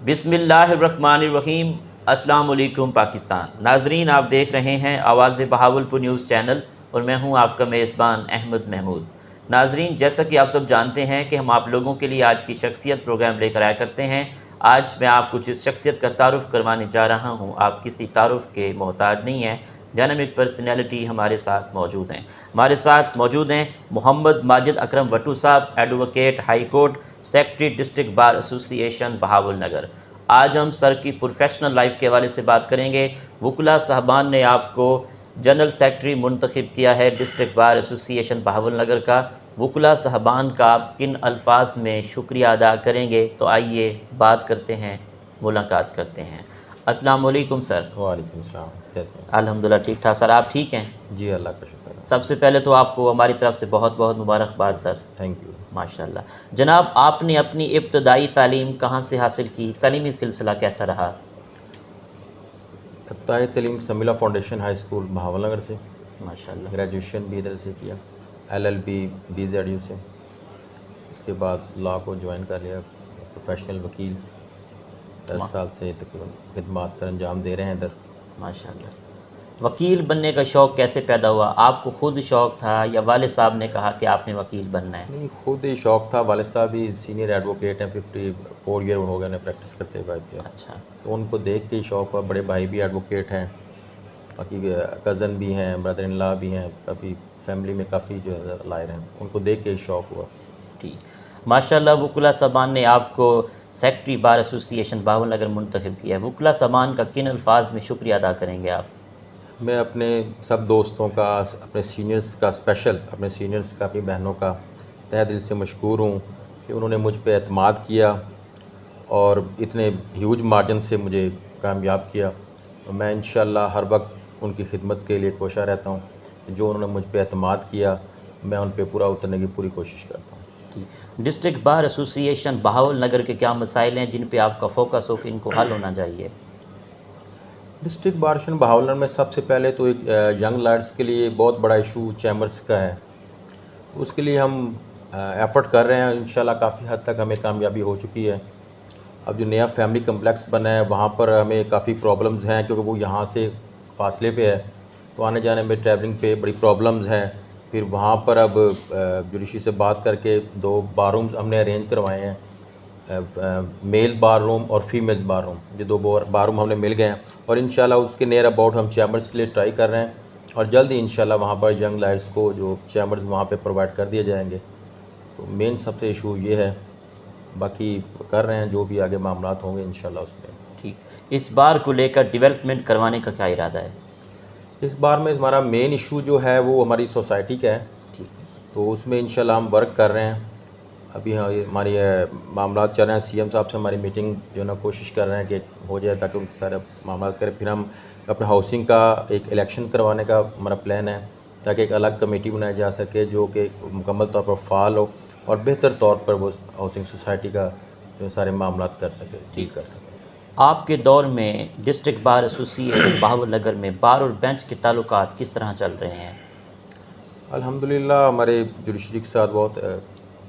बिस्मिल्लाहिर्रहमानिर्रहीम। अस्सलाम वालेकुम पाकिस्तान। नाजरीन, आप देख रहे हैं आवाज़ बहावलपुर न्यूज़ चैनल और मैं हूं आपका मेज़बान अहमद महमूद। नाजरीन, जैसा कि आप सब जानते हैं कि हम आप लोगों के लिए आज की शख्सियत प्रोग्राम लेकर आया करते हैं। आज मैं आपको जिस शख्सियत का तारुफ़ करवाने जा रहा हूँ, आप किसी तारुफ़ के मोहताज नहीं हैं। डायनामिक पर्सनैलिटी हमारे साथ मौजूद हैं। हमारे साथ मौजूद हैं मोहम्मद माजिद अकरम वटू साहब, advocate high court, secretary district bar association Bahawalnagar. आज हम सर की प्रोफेशनल लाइफ के हवाले से बात करेंगे। वकुला साहबान ने आपको जनरल सेक्रेटरी मुंतखब किया है डिस्ट्रिक्ट बार एसोसिएशन बहावलनगर का। वकुला साहबान का आप किन अल्फाज में शुक्रिया अदा करेंगे? तो आइए बात करते हैं, मुलाकात करते हैं। अस्सलाम वालेकुम सर। वालेकुम सलाम। कैसे हैं? अल्हम्दुलिल्लाह ठीक ठाक सर, आप ठीक हैं? जी, अल्लाह का शुक्र है। सबसे पहले तो आपको हमारी तरफ से बहुत बहुत मुबारकबाद सर। Thank you. माशाल्लाह। जनाब, आपने अपनी इब्तदाई तालीम कहाँ से हासिल की? तालीमी सिलसिला कैसा रहा? इब्तदाई तलीम समीला फाउंडेशन हाई स्कूल बहावलनगर से, माशाल्लाह। ग्रेजुएशन भी इधर से किया, LLB BZU से। उसके बाद लॉ को ज्वाइन कर लिया, प्रोफेशनल वकील 10 साल से तकरीबन खिदमत सर अंजाम दे रहे हैं इधर। माशाल्लाह। वकील बनने का शौक़ कैसे पैदा हुआ? आपको खुद शौक़ था या वालिद साहब ने कहा कि आपने वकील बनना है? नहीं, खुद ही शौक़ था। वालिद साहब भी सीनियर एडवोकेट हैं, 54 ईयर हो गए उन्हें प्रैक्टिस करते हुए। अच्छा। तो उनको देख के ही शौक़ हुआ। बड़े भाई भी एडवोकेट हैं, बाकी कज़न भी हैं, ब्रदर इन लॉ भी हैं, काफ़ी फैमिली में काफ़ी जो है लायर हैं, उनको देख के ही शौक़ हुआ। ठीक। माशाल्लाह, वकुला साहबान ने आपको सेक्रेटरी बार एसोसिएशन बहावलनगर मुंतखब किया है। वकुला साहबान का किन अल्फाज में शुक्रिया अदा करेंगे आप? मैं अपने सब दोस्तों का, अपने सीनियर्स का, स्पेशल अपने सीनियर्स का, अपनी बहनों का तहे दिल से मशकूर हूँ कि उन्होंने मुझ पे एतमाद किया और इतने ह्यूज मार्जिन से मुझे कामयाब किया। और मैं इंशाअल्लाह हर वक्त उनकी खिदमत के लिए कोशा रहता हूँ कि जो उन्होंने मुझ पे एतमाद किया, मैं उन पे पूरा उतरने की पूरी कोशिश करता हूँ। डिस्ट्रिक्ट बार एसोसिएशन बहावलनगर के क्या मसाइल हैं जिन पे आपका फोकस हो कि इनको हल होना चाहिए? डिस्ट्रिक्ट बार एसोसिएशन बहावलनगर में सबसे पहले तो एक यंग लॉयर्स के लिए बहुत बड़ा इशू चैम्बर्स का है। तो उसके लिए हम एफ़र्ट कर रहे हैं। इंशाल्लाह काफ़ी हद तक हमें कामयाबी हो चुकी है। अब जो नया फैमिली कम्प्लेक्स बना है वहाँ पर हमें काफ़ी प्रॉब्लम्स हैं, क्योंकि वो यहाँ से फासले पे है, तो आने जाने में ट्रैवलिंग पे बड़ी प्रॉब्लम्स हैं। फिर वहाँ पर अब जुडिशरी से बात करके 2 बारूम्स हमने अरेंज करवाए हैं, मेल बार रूम और फीमेल बार रूम। ये 2 बारूम हमने मिल गए हैं और इंशाल्लाह उसके नियर अबाउट हम चैम्बर्स के लिए ट्राई कर रहे हैं और जल्द ही इंशाल्लाह वहाँ पर यंग लायर्स को जो चैम्बर्स वहाँ पे प्रोवाइड कर दिए जाएंगे। तो मेन सबसे इशू ये है, बाकी कर रहे हैं जो भी आगे मामलात होंगे इंशाल्लाह उसमें। ठीक। इस बार को लेकर डेवलपमेंट करवाने का क्या इरादा है? इस बार में हमारा मेन इशू जो है वो हमारी सोसाइटी का है, ठीक है। तो उसमें इंशाल्लाह हम वर्क कर रहे हैं। अभी हाँ, ये हमारी मामलात चल रहे हैं। CM साहब से हमारी मीटिंग जो है ना कोशिश कर रहे हैं कि हो जाए ताकि उनके सारे मामलात करें। फिर हम अपने हाउसिंग का एक इलेक्शन करवाने का हमारा प्लान है, ताकि एक अलग कमेटी बनाई जा सके जो कि मुकम्मल तौर पर फ़ाल हो और बेहतर तौर पर वो हाउसिंग सोसाइटी का जो सारे मामलात कर सके, ठीक कर सके। आपके दौर में डिस्ट्रिक्ट बार एसोसिएशन बहावलनगर में बार और बेंच के ताल्लुकात किस तरह चल रहे हैं? अल्हम्दुलिल्लाह हमारे जुडिशरी के साथ बहुत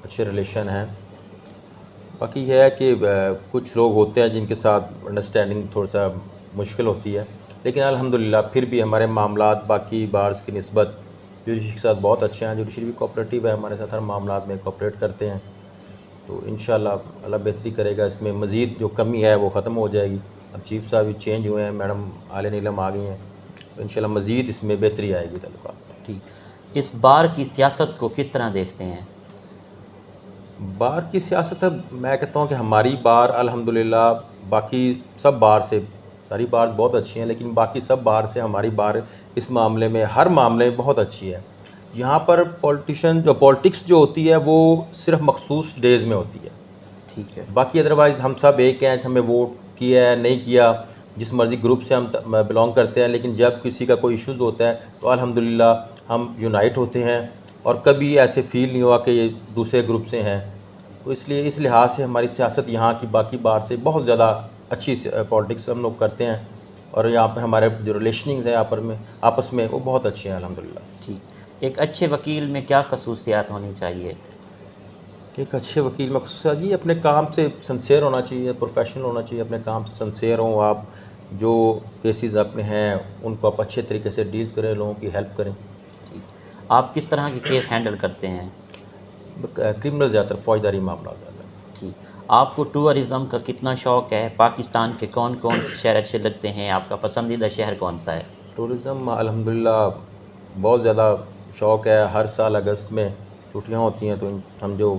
अच्छे रिलेशन हैं। बाकी यह है कि कुछ लोग होते हैं जिनके साथ अंडरस्टैंडिंग थोड़ा सा मुश्किल होती है, लेकिन अल्हम्दुलिल्लाह फिर भी हमारे मामलात बाकी बार्स की निस्बत जुडिशरी के साथ बहुत अच्छे हैं। जुडिशरी भी कोऑपरेटिव है, हमारे साथ हर मामलात में कोऑपरेट करते हैं। तो इंशाल्लाह अल्लाह बेहतरी करेगा। इसमें मज़ीद जो कमी है वो ख़त्म हो जाएगी। अब चीफ़ साहब भी चेंज हुए हैं, मैडम आले नीलम आ गई हैं, तो इंशाल्लाह मज़ीद इसमें बेहतरी आएगी तल्लुकात में। ठीक। इस बार की सियासत को किस तरह देखते हैं? बार की सियासत है, मैं कहता हूँ कि हमारी बार अल्हम्दुलिल्लाह बाकी सब बार से, सारी बार बहुत अच्छी हैं, लेकिन बाकी सब बार से हमारी बार इस मामले में, हर मामले में बहुत अच्छी है। यहाँ पर पॉलिटिक्स जो होती है वो सिर्फ मखसूस डेज़ में होती है। ठीक है। बाकी अदरवाइज़ हम सब एक हैं, हमें वोट किया है नहीं किया, जिस मर्ज़ी ग्रुप से हम बिलोंग करते हैं, लेकिन जब किसी का कोई इश्यूज़ होता है तो अल्हम्दुलिल्लाह हम यूनाइट होते हैं और कभी ऐसे फ़ील नहीं हुआ कि ये दूसरे ग्रुप से हैं। तो इसलिए इस लिहाज से हमारी सियासत यहाँ की बाकी बार से बहुत ज़्यादा अच्छी पॉलिटिक्स हम लोग करते हैं और यहाँ पर हमारे जो रिलेशनिंग्स हैं आपस में वो बहुत अच्छे हैं अल्हम्दुलिल्लाह। ठीक। एक अच्छे वकील में क्या खसूसियात होनी चाहिए? एक अच्छे वकील में खसूस ये अपने काम से सिंसियर होना चाहिए, प्रोफेशनल होना चाहिए, अपने काम से सिंसियर हों आप। जो केसेस अपने हैं उनको आप अच्छे तरीके से डील करें, लोगों की हेल्प करें। ठीक। आप किस तरह के केस हैंडल करते हैं? क्रिमिनल ज़्यादातर, फौजदारी मामला ज़्यादा। ठीक। आपको टूरिज़्म का कितना शौक़ है? पाकिस्तान के कौन कौन से शहर अच्छे लगते हैं? आपका पसंदीदा शहर कौन सा है? टूरिज़म अल्हम्दुलिल्लाह बहुत ज़्यादा शौक़ है। हर साल अगस्त में छुट्टियाँ होती हैं तो हम जो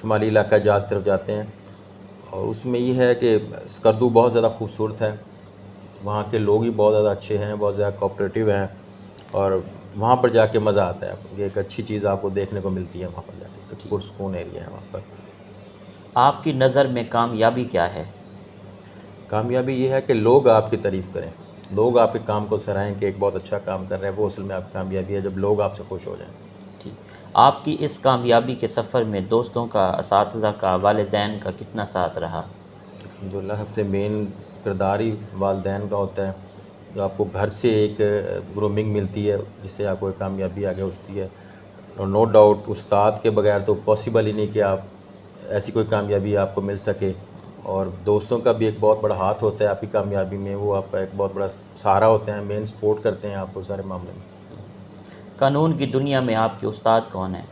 शुमाली इलाका जहाज़ तरफ जाते हैं, और उसमें ये है कि स्कर्दू बहुत ज़्यादा खूबसूरत है। वहाँ के लोग ही बहुत ज़्यादा अच्छे हैं, बहुत ज़्यादा कोऑपरेटिव हैं, और वहाँ पर जाके मज़ा आता है। ये एक अच्छी चीज़ आपको देखने को मिलती है वहाँ पर जाके, पुरसकून एरिया है वहाँ पर। आपकी नज़र में कामयाबी क्या है? कामयाबी ये है कि लोग आपकी तारीफ़ करें, लोग आपके काम को सराहें कि एक बहुत अच्छा काम कर रहे हैं। वो असल में आपकी कामयाबी है, जब लोग आपसे खुश हो जाएँ। ठीक। आपकी इस कामयाबी के सफ़र में दोस्तों का, असातिज़ा का, वालिदैन का कितना साथ रहा? अल्हम्दुलिल्लाह सबसे मेन किरदार ही वालिदैन का होता है। जो आपको घर से एक ग्रूमिंग मिलती है जिससे आपको एक कामयाबी आगे होती है, और नो डाउट उस्ताद के बगैर तो पॉसिबल ही नहीं कि आप ऐसी कोई कामयाबी आपको मिल सके। और दोस्तों का भी एक बहुत बड़ा हाथ होता है आपकी कामयाबी में, वो आपका एक बहुत बड़ा सहारा होते हैं, मेन सपोर्ट करते हैं आपको सारे मामले में। कानून की दुनिया में आपके उस्ताद कौन हैं?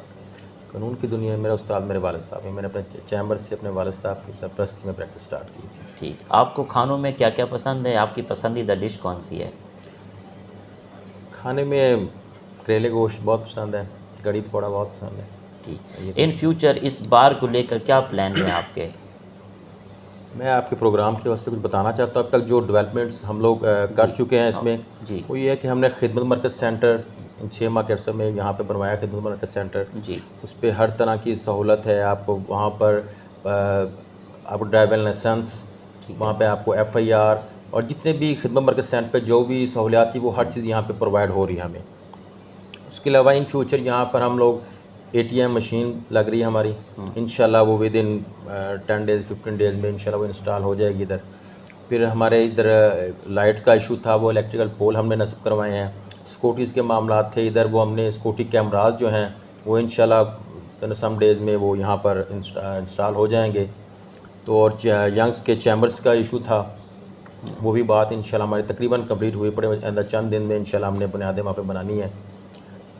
कानून की दुनिया में मेरा उस्ताद मेरे वालिद साहब हैं। मैंने अपने चैम्बर से अपने वालिद साहब की सरपरस्ती में प्रैक्टिस स्टार्ट की थी। ठीक। आपको खानों में क्या क्या पसंद है? आपकी पसंदीदा डिश कौन सी है? खाने में करेले गोश्त बहुत पसंद है, कड़ी पकौड़ा बहुत पसंद है। ठीक। इन फ्यूचर इस बार को लेकर क्या प्लान है आपके? मैं आपके प्रोग्राम के वास्ते कुछ बताना चाहता हूँ। अब तक जो डेवलपमेंट्स हम लोग कर चुके हैं इसमें, जी वो ये है कि हमने खिदमत मरकज़ सेंटर 6 माह के अरसे में यहाँ पे बनवाया, खिदमत मरकज़ सेंटर। जी। उस पर हर तरह की सहूलत है आपको। वहाँ पर आपको ड्राइविंग लाइसेंस, वहाँ पे आपको FIR, और जितने भी खिदमत मरकज़ सेंटर पे जो भी सहूलियात थी वो हर चीज़ यहाँ पे प्रोवाइड हो रही है हमें। उसके अलावा इन फ्यूचर यहाँ पर हम लोग ATM मशीन लग रही है हमारी, इंशाल्लाह वो विद इन 10 डेज़ 15 डेज़ में इंशाल्लाह वो इंस्टॉल हो जाएगी इधर। फिर हमारे इधर लाइट्स का इशू था, वो इलेक्ट्रिकल पोल हमने नस्ब करवाए हैं। सिक्योरिटीज़ के मामला थे इधर, वो हमने सिक्योरिटी कैमराज जो हैं वो इंशाल्लाह सम डेज़ में वो यहाँ पर इंस्टॉल हो जाएंगे। तो और यंग्स के चैम्बर्स का इशू था, वो भी बात इंशाल्लाह हमारी तकरीबन कंप्लीट हुई पड़े अंदर चंद दिन में इंशाल्लाह हमने बुनियादें वहाँ पे बनानी है।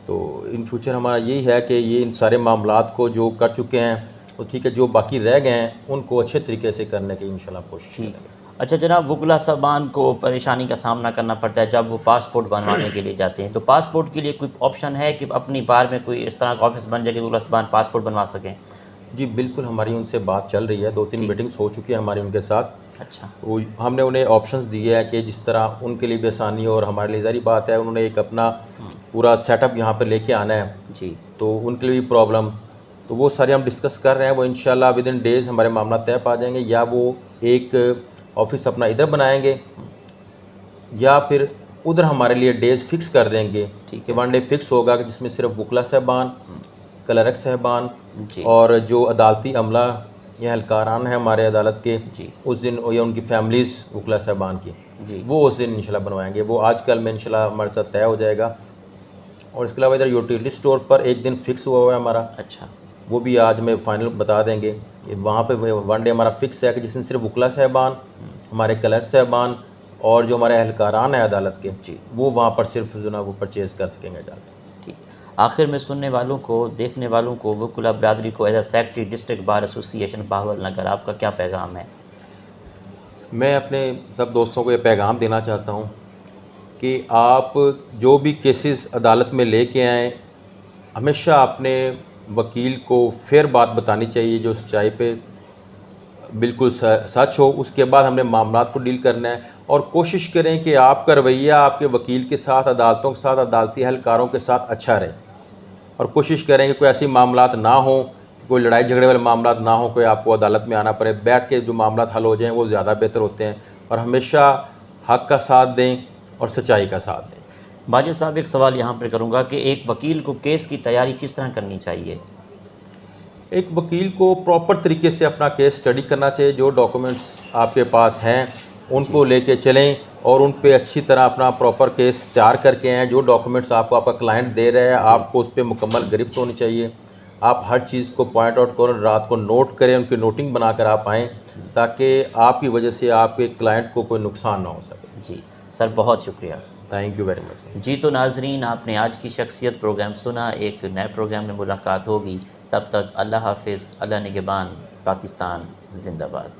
तो इन फ्यूचर हमारा यही है कि ये इन सारे मामलात को जो कर चुके हैं तो ठीक है, जो बाकी रह गए हैं उनको अच्छे तरीके से करने की इंशाल्लाह कोशिश करेंगे। अच्छा जनाब, वकला साहबान को परेशानी का सामना करना पड़ता है जब वो पासपोर्ट बनवाने के लिए जाते हैं, तो पासपोर्ट के लिए कोई ऑप्शन है कि अपनी बार में कोई इस तरह का ऑफिस बन जाए कि वकला साहबान पासपोर्ट बनवा सकें? जी बिल्कुल, हमारी उनसे बात चल रही है, 2-3 मीटिंग्स हो चुकी है हमारी उनके साथ। अच्छा। तो हमने उन्हें ऑप्शंस दिए हैं कि जिस तरह उनके लिए भी आसानी हो, और हमारे लिए ज़ाहिर बात है उन्होंने एक अपना पूरा सेटअप यहाँ पर लेके आना है जी। तो उनके लिए भी प्रॉब्लम, तो वो सारे हम डिस्कस कर रहे हैं। वो इंशाल्लाह विद इन डेज़ हमारे मामला तय पा जाएंगे, या वो एक ऑफिस अपना इधर बनाएंगे या फिर उधर हमारे लिए डेज़ फिक्स कर देंगे। ठीक है, 1 डे फिक्स होगा कि जिसमें सिर्फ वकला साहबान, क्लर्क साहबान और जो अदालती अमला या एहलकारान हैं हमारे अदालत के जी, उस दिन, या उनकी फैमिलीज़ वकला साहबान की जी, वो उस दिन इंशाल्लाह बनवाएंगे। वो आजकल में इंशाल्लाह हमारे साथ तय हो जाएगा। और इसके अलावा इधर यूटिलिटी स्टोर पर एक दिन फिक्स हुआ हुआ है हमारा। अच्छा, वो भी आज हमें फाइनल बता देंगे कि वहाँ पे 1 डे हमारा फिक्स है कि जिसमें सिर्फ वकला साहबान, हमारे क्लर्क साहबान और जो हमारे एहलकारान हैं अदालत के जी, वो वहाँ पर सिर्फ जो ना वो परचेज़ कर सकेंगे जाकर। ठीक। आखिर में सुनने वालों को, देखने वालों को, वकला बरादरी को as a secretary district bar association Bahawalnagar आपका क्या पैगाम है? मैं अपने सब दोस्तों को ये पैगाम देना चाहता हूँ कि आप जो भी केसेस अदालत में लेके आएँ, हमेशा अपने वकील को फेयर बात बतानी चाहिए जो सच्चाई पे बिल्कुल सच हो। उसके बाद हमने मामलात को डील करना है, और कोशिश करें कि आपका रवैया आपके वकील के साथ, अदालतों के साथ, अदालती एहलकारों के साथ अच्छा रहे, और कोशिश करें कि कोई ऐसी मामलात ना हो, कोई लड़ाई झगड़े वाले मामलात ना हो, कोई आपको अदालत में आना पड़े। बैठ के जो मामलात हल हो जाएँ वो ज़्यादा बेहतर होते हैं, और हमेशा हक़ का साथ दें और सच्चाई का साथ दें। बाजिद साहब, एक सवाल यहाँ पर करूँगा कि एक वकील को केस की तैयारी किस तरह करनी चाहिए? एक वकील को प्रॉपर तरीके से अपना केस स्टडी करना चाहिए। जो डॉक्यूमेंट्स आपके पास हैं उनको लेके चलें और उन पे अच्छी तरह अपना प्रॉपर केस तैयार करके आएँ। जो डॉक्यूमेंट्स आपको आपका क्लाइंट दे रहा है, आपको उस पर मुकम्मल गिरफ्त होनी चाहिए। आप हर चीज़ को पॉइंट आउट करें, रात को नोट करें, उनकी नोटिंग बनाकर आप आएँ, ताकि आपकी वजह से आपके क्लाइंट को कोई नुकसान ना हो सके। जी सर, बहुत शुक्रिया। Thank you very much. जी तो नाजरीन, आपने आज की शख्सियत प्रोग्राम सुना। एक नए प्रोग्राम में मुलाकात होगी, तब तक अल्लाह हाफिज़, अल्लाह निगहबान, पाकिस्तान जिंदाबाद।